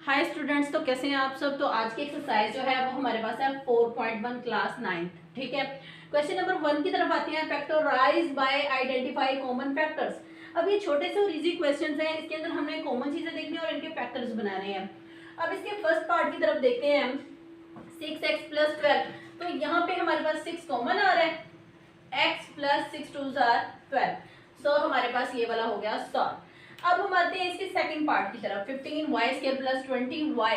Hi students, तो कैसे हैं आप सब। तो आज की एक्सरसाइज जो है वो हमारे पास है 4.1 क्लास 9। ठीक है, क्वेश्चन नंबर 1 की तरफ आते हैं। Factorize by identify common factors. अब ये छोटे से और इजी क्वेश्चंस हैं, इसके अंदर हमने कॉमन चीजें देखनी है और इनके फैक्टर्स बनाने हैं। अब इसके फर्स्ट पार्ट की तरफ देखते हैं हम। 6x + 12, तो यहाँ पे हमारे पास 6 कॉमन आ रहा है। x + 6 2 12, सो हमारे पास ये वाला हो गया सॉल्व। अब हम आते हैं इसके सेकंड पार्ट की तरफ। 15y² + 20y।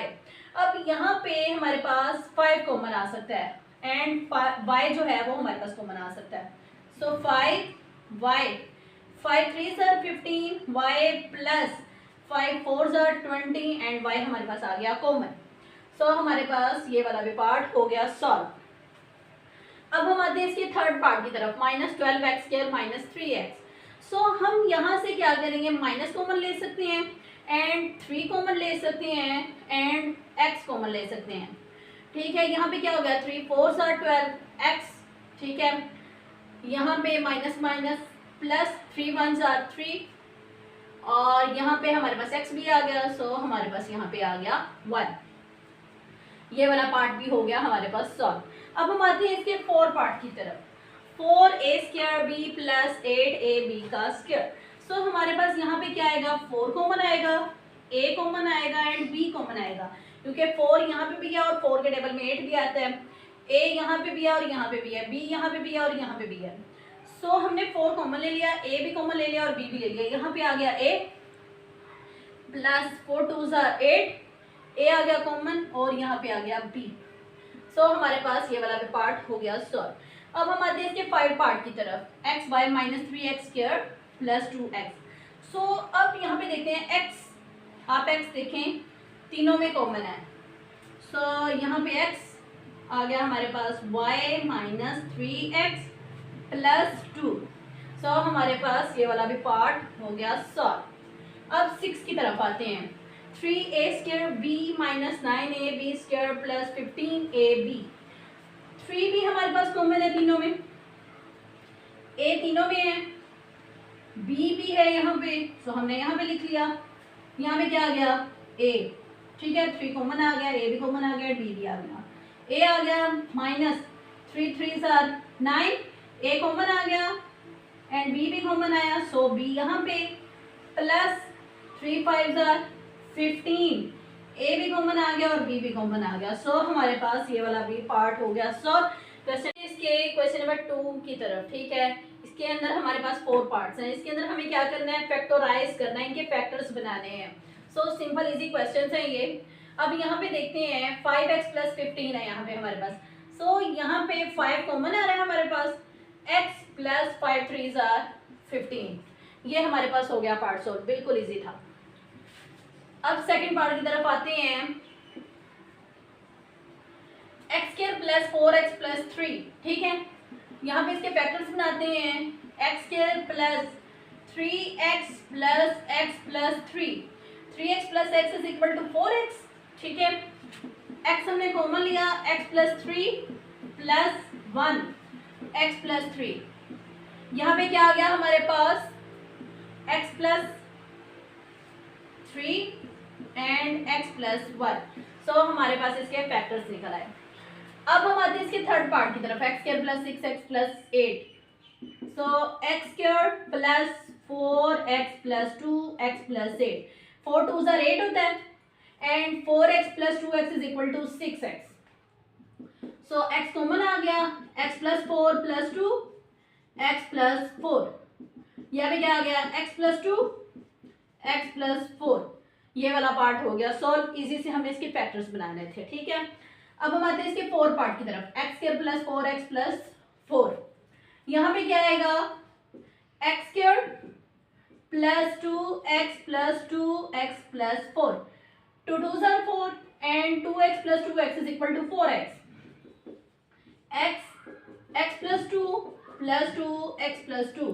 अब यहाँ पे हमारे पास 5 कॉमन आ सकता है एंड y जो है वो हमारे पास कॉमन आ सकता है। सो 5y, 5 3 15, y + 5 4 20 एंड y हमारे पास आ गया कॉमन। सो हमारे पास ये वाला भी पार्ट हो गया सॉल्व। अब हम आते हैं इसके थर्ड पार्ट की तरफ। -12x² - 3x। सो हम यहाँ से क्या करेंगे, माइनस कॉमन ले सकते हैं एंड 3 कॉमन ले सकते हैं एंड x कॉमन ले सकते हैं। ठीक है, यहाँ पे क्या हो गया, 3 4 12x। ठीक है, यहाँ पे माइनस माइनस प्लस 3 1 3, और यहाँ पे हमारे पास x भी आ गया। सो हमारे पास यहाँ पे आ गया 1। ये वाला पार्ट भी हो गया हमारे पास सॉल्व। अब हम आते हैं इसके 4 पार्ट की तरफ। 4a² b + 8ab का स्क्वायर। सो हमारे पास यहाँ पे क्या आएगा, 4 कॉमन आएगा, a कॉमन आएगा एंड b कॉमन आएगा, क्योंकि 4 यहाँ पे भी है और 4 के टेबल में 8 भी आता है। a यहाँ पे भी है और यहाँ पे भी है, b यहाँ पे भी है और यहाँ पे भी है। सो हमने 4 कॉमन ले लिया, a भी कॉमन ले लिया और b भी ले लिया। यहाँ पे आ गया a + 4 2 8, a आ गया कॉमन और यहाँ पे आ गया b। सो हमारे पास ये वाला भी पार्ट हो गया सॉल्व। अब हम आते हैं इसके 5 पार्ट की तरफ। xy - 3x² + 2x। सो अब यहाँ पे देखते हैं x, आप x देखें तीनों में कॉमन है। सो यहाँ पे x आ गया हमारे पास y - 3x + 2। सो हमारे पास ये वाला भी पार्ट हो गया सॉल्व। अब 6 की तरफ आते हैं। 3a² b - 9ab² + 15ab। 3 भी हमारे पास कॉमन है तीनों में, a तीनों में है, b भी है यहाँ पे, सो हमने यहाँ पे लिख लिया। यहाँ पे क्या आ गया, a। ठीक है, 3 कॉमन आ गया, a भी कॉमन आ गया, b भी आ गया। a आ गया -3 3 9, a कॉमन आ गया एंड b भी कॉमन आया। सो b यहाँ पे +3 5 15, a भी कॉमन आ गया और b भी कॉमन आ गया। सो हमारे पास ये वाला भी पार्ट हो गया। सो क्वेश्चन नंबर 2 की तरफ। ठीक है, इसके अंदर हमारे पास 4 पार्ट्स हैं। इसके अंदर हमें क्या करना है, फैक्टराइज करना है, इनके फैक्टर्स बनाने हैं। सो सिंपल इजी क्वेश्चंस हैं ये। अब यहाँ पे देखते हैं 5x + 15 है यहाँ पे हमारे पास। सो यहाँ पे 5 कॉमन आ रहा है हमारे पास, x + 5 3 15। ये हमारे पास हो गया पार्ट सॉल्व, बिल्कुल इजी था। अब सेकंड पार्ट की तरफ आते हैं। x² + 4x + 3। ठीक है, यहाँ पे इसके फैक्टर्स बनाते हैं। x² + 3x + x + 3, 3x + x = 4x। ठीक है, x हमने कॉमन लिया, x + 3 + 1 x + 3। यहाँ पे क्या आ गया हमारे पास, x + 3 एंड x + 1। सो हमारे पास इसके फैक्टर्स निकल आए। अब हम आते हैं इसके थर्ड पार्ट की तरफ। x² + 6x + 8। सो x² + 4x + 2x + 8, 4 2 8 होता है and 4x + 2x = 6x। So x common आ गया, x + 4 + 2 x + 4। यहाँ पे क्या आ गया, x + 2 x + 4। ये वाला पार्ट हो गया सॉल्व। इजी से हमें इसके फैक्टर्स बनाने थे। ठीक है, अब हम आते हैं इसके 4 पार्ट की तरफ। x² + 4x + 4। यहाँ पे क्या आएगा, x² + 2x + 2x + 4, 2 2 4 and 2x + 2x = 4x। x + 2 + 2x + 2,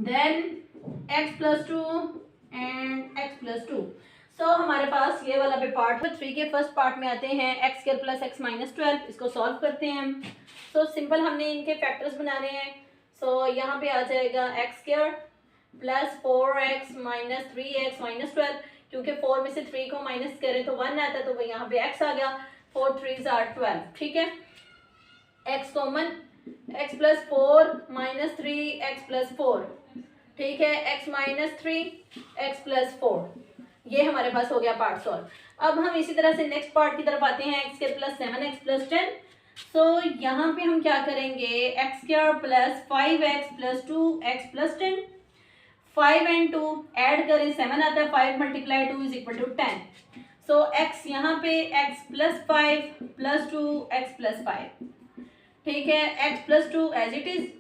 then x + 2 and x + 2। सो हमारे पास ये वाला भी पार्ट है। 3 के फर्स्ट पार्ट में आते हैं। x² + x - 12, इसको सॉल्व करते हैं हम। सो सिंपल हमने इनके फैक्टर्स बनाने हैं। सो यहाँ पे आ जाएगा x² + 4x - 3x - 12। क्योंकि 4 में से 3 को माइनस करें तो 1 आता है, तो वो यहाँ पे x आ गया। 4 3s are 12, ठीक है। x common, x plus 4 minus 3 x plus 4, ठीक है। x माइनस 3 x प्लस 4, ये हमारे पास हो गया पार्ट सॉल्व। अब हम इसी तरह से नेक्स्ट पार्ट की तरफ आते हैं, x² प्लस 7 x प्लस 10। सो यहाँ पे हम क्या करेंगे, x² plus 5x plus 2 x plus 10, 5 and 2 add करें 7 आता है, 5 multiply 2 is equal to 10। So x यहाँ पे x plus 5 plus 2 x plus 5, ठीक है। x plus 2 as it is,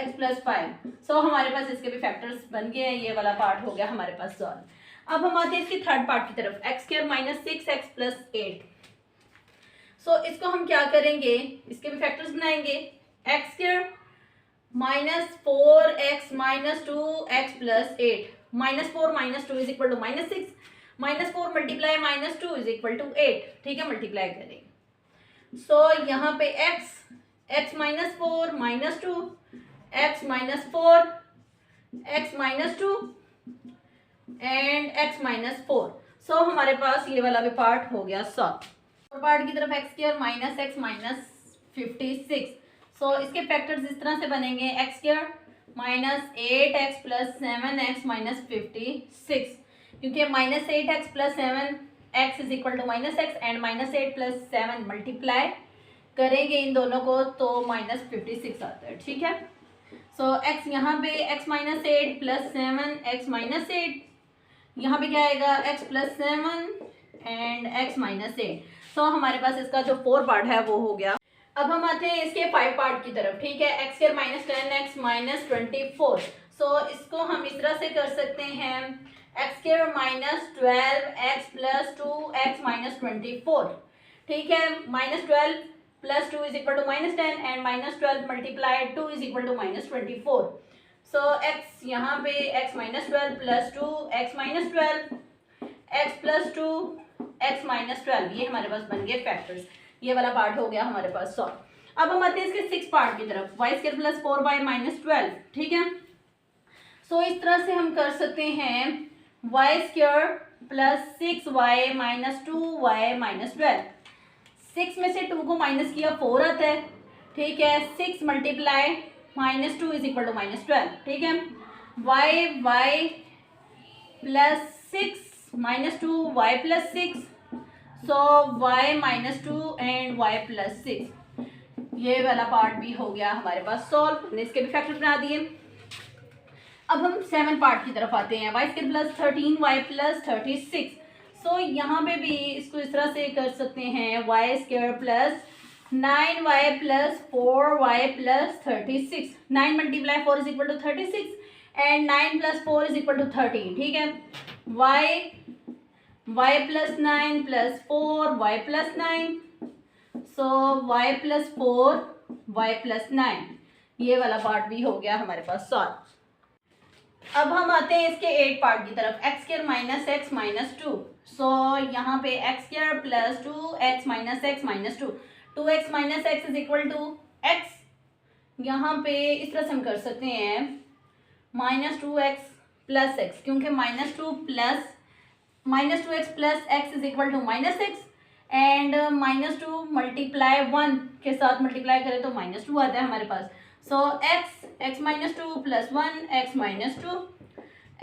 x plus 5। So हमारे पास इसके भी फैक्टर्स बन गए हैं, ये वाला पार्ट हो गया हमारे पास सॉल्व। अब हम आते हैं इसकी थर्ड पार्ट की तरफ, x² माइनस 6x प्लस 8। सो इसको हम क्या करेंगे, इसके भी फैक्टर्स बनाएंगे। x² minus 4x minus 2x plus 8, minus 4 minus 2 is equal to minus 6, minus 4 multiply minus 2 is equal to 8, ठीक है। मल्टीप्लाई करें। सो यहाँ पे x minus 4 minus 2, x minus 4, x minus 2 and x minus 4। So हमारे पास ये वाला भी पार्ट हो गया सॉल्व। और पार्ट की तरफ x² माइनस x माइनस 56। सो इसके फैक्टर्स इस तरह से बनेंगे, x² minus 8x plus 7x minus 56, क्योंकि minus 8x plus 7x is equal to minus x and minus 8 plus 7 multiply करेंगे इन दोनों को तो माइनस 56 आता है, ठीक है। सो x यहाँ पे x minus 8 plus 7 x minus 8, यहाँ पे क्या आएगा x plus 7 and x minus 8। सो हमारे पास इसका जो 4 पार्ट है वो हो गया। अब हम आते हैं इसके 5 पार्ट की तरफ, ठीक है। x² minus 10x minus 24। सो इसको हम इस तरह से कर सकते हैं, x² minus 12x plus 2x minus 24, ठीक है। Minus 12 plus 2 is equal to minus 10 and minus 12 multiply 2 is equal to minus 24। So x यहाँ पे x minus 12 plus 2 x minus 12 x plus 2 x minus 12, ये हमारे पास बन गए फैक्टर्स। ये वाला पार्ट हो गया हमारे पास सॉल्व। अब हम आते हैं इसके 6 पार्ट की तरफ, y² प्लस 4y माइनस 12, ठीक है। सो इस तरह से हम कर सकते हैं, y² plus 6y minus 2y minus 12। 6 में से 2 को माइनस किया 4 आता है, ठीक है। 6 multiply minus 2 is equal to minus 12, ठीक है। y plus 6 minus 2 y plus 6, so y minus 2 and y plus 6, ये वाला पार्ट भी हो गया हमारे पास सॉल्व। हमने इसके भी फैक्टर बना दिए। अब हम 7 पार्ट की तरफ आते हैं, y² प्लस 13y प्लस 36। सो यहाँ पे भी इसको इस तरह से कर सकते हैं, y² plus 9y plus 4y plus 36। 9 multiply 4 is equal to 36 and 9 plus 4 is equal to 13, ठीक है। y plus 9 plus 4 y plus 9, so y plus 4 y plus 9, ये वाला पार्ट भी हो गया हमारे पास सॉल्व। अब हम आते हैं इसके 8 पार्ट की तरफ, x² माइनस x माइनस 2। सो यहाँ पे x² plus 2x minus x minus 2, 2x minus x is equal to x। यहाँ पे इस तरह से हम कर सकते हैं, माइनस 2x प्लस x, क्योंकि minus 2x plus x is equal to minus x and minus 2 multiply 1 के साथ मल्टीप्लाई करें तो माइनस 2 आता है हमारे पास। सो x minus 2 plus 1 x minus 2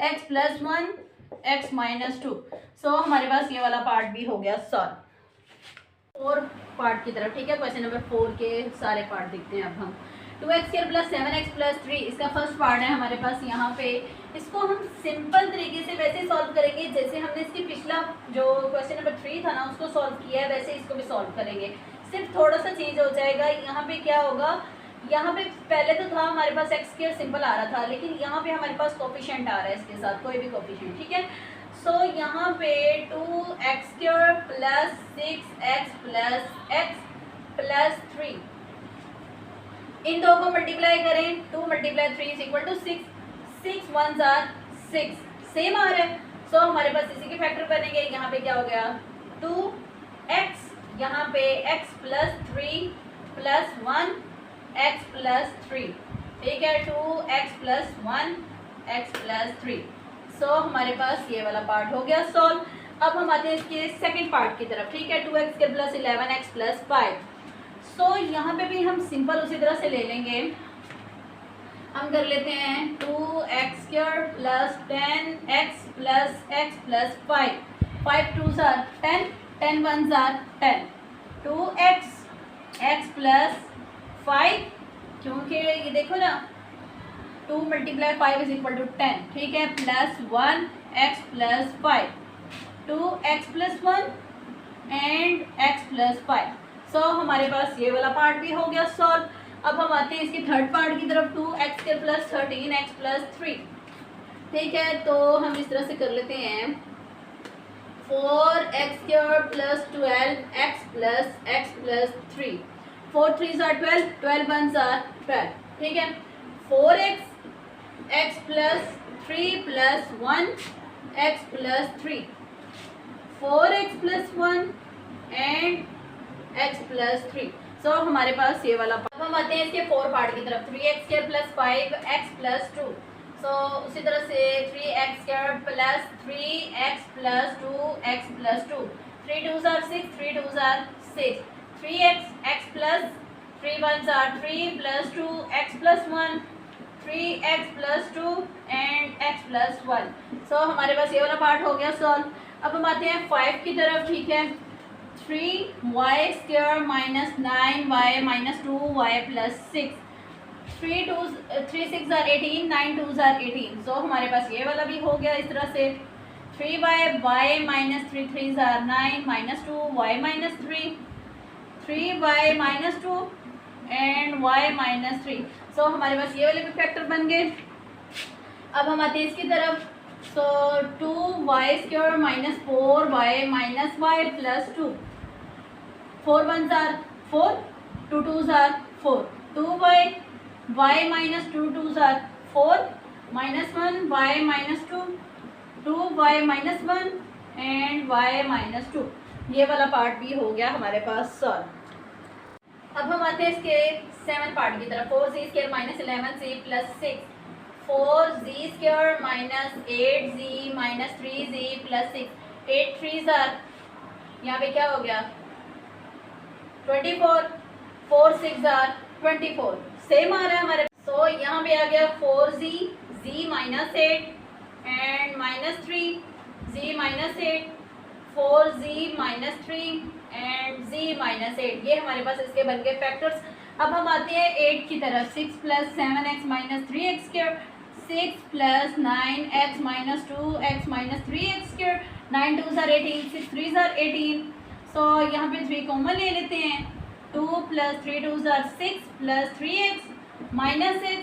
x plus 1 x minus 2। सो हमारे पास ये वाला पार्ट भी हो गया सॉल्व। 4 पार्ट की तरफ, ठीक है। क्वेश्चन नंबर 4 के सारे पार्ट देखते हैं अब हम। 2x² प्लस 7x प्लस 3, इसका फर्स्ट पार्ट है हमारे पास यहाँ पे। इसको हम सिंपल तरीके से वैसे सॉल्व करेंगे जैसे हमने इसकी पिछला जो क्वेश्चन नंबर 3 था ना उसको सॉल्व किया है, वैसे इसको भी सॉल्व करेंगे। सिर्फ थोड़ा सा चेंज हो जाएगा। यहाँ पे क्या होगा, यहाँ पे पहले तो था हमारे पास x² सिंपल आ रहा था, लेकिन यहाँ पे हमारे पास कोफिशिएंट आ रहा है इसके साथ, कोई भी कोफिशिएंट, ठीक है। सो यहाँ पे 2x² plus 6x plus x plus 3, इन दो को मल्टीप्लाई करें, 2 multiply 3 is equal to 6, 6 1s are 6, same आ रहा है। सो हमारे पास इसी के फैक्टर बनेंगे। यहाँ पे क्या हो गया, 2x, यहाँ पे x plus 3 plus 1 x plus 3, ठीक है। 2x plus 1 x plus 3। सो हमारे पास ये वाला पार्ट हो गया सॉल्व। अब हम आते हैं इसके सेकंड पार्ट की तरफ, ठीक है। 2x² plus 11x plus 5। सो यहाँ पे भी हम सिंपल उसी तरह से ले लेंगे, हम कर लेते हैं 2x² plus 10x plus x plus 5। 5 2s are 10, 10 1s are 10। 2x x plus 5, क्योंकि ये देखो ना 2 × 5 इज इक्वल टू 10, ठीक है, plus 1x plus 5। 2x plus 1 and x plus 5। So हमारे पास ये वाला पार्ट भी हो गया सॉल्व। अब हम आते हैं इसके थर्ड पार्ट की तरफ, 2x² प्लस 13x प्लस 3, ठीक है। तो हम इस तरह से कर लेते हैं 4x² plus 12x plus x plus 3। 4 3s are 12, 12 1s are 12, ठीक है। 4x x plus 3 plus 1 x plus 3। 4x plus 1 and x plus 3। सो हमारे पास ये वाला। अब हम आते हैं इसके 4 पार्ट की तरफ, 3x² प्लस 5x प्लस 2। सो उसी तरह से 3x² plus 3x plus 2x plus 2। 3 2s are 6, 3 2s are 6। 3x plus 3 1s are 3 plus 2x plus 1, 3x plus 2 and x plus 1। सो हमारे पास ये वाला पार्ट हो गया सॉल्व। अब हम आते हैं 5 की तरफ, ठीक है। 3y² minus 9y minus 2y plus 6। 3 6s are 18, 9 2s are 18। सो हमारे पास ये वाला भी हो गया इस तरह से। 3y minus 3 3s are 9 minus 2y minus 3। 3y minus 2 and y minus 3। सो हमारे पास ये वाले भी फैक्टर बन गए। अब हम आते हैं इसकी तरफ। सो 2y² minus 4y minus y plus 2। 4 1s are 4, 2 2s are 4। 2y y minus 2 2s are 4 minus 1 y minus 2, 2y minus 1 and y minus 2। ये वाला पार्ट भी हो गया हमारे पास सॉल्व। अब हम आते हैं इसके 7 पार्ट की तरफ। 4z² minus 11z plus 6। 4z² minus 8z minus 3z plus 6। 8 3s are, यहाँ पे क्या हो गया 24। 4 6 are 24, सेम आ रहा है हमारे। सो यहाँ पे आ गया 4z, z minus 8 and minus 3, z minus 8, 4z minus 3 and z minus 8। ये हमारे पास इसके बन गए फैक्टर्स। अब हम आते हैं 8 की तरफ। 6 plus 7x minus 3x²। 6 plus 9x minus 2x minus 3x²। 9 2s are 18, 6 3s are 18। सो यहाँ पे 3 कॉमन ले लेते हैं। 2 plus 3 2s are 6 plus 3x minus 6,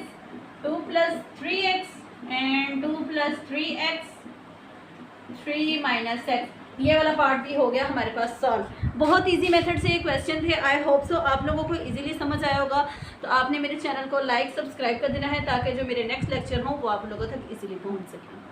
2 plus 3x and 2 plus 3x, 3 minus x। ये वाला पार्ट भी हो गया हमारे पास सॉल्व। बहुत इजी मेथड से ये क्वेश्चन थे। आई होप सो आप लोगों को इजीली समझ आया होगा। तो आपने मेरे चैनल को लाइक सब्सक्राइब कर देना है ताकि जो मेरे नेक्स्ट लेक्चर हों वो आप लोगों तक इजीली पहुंच सकें।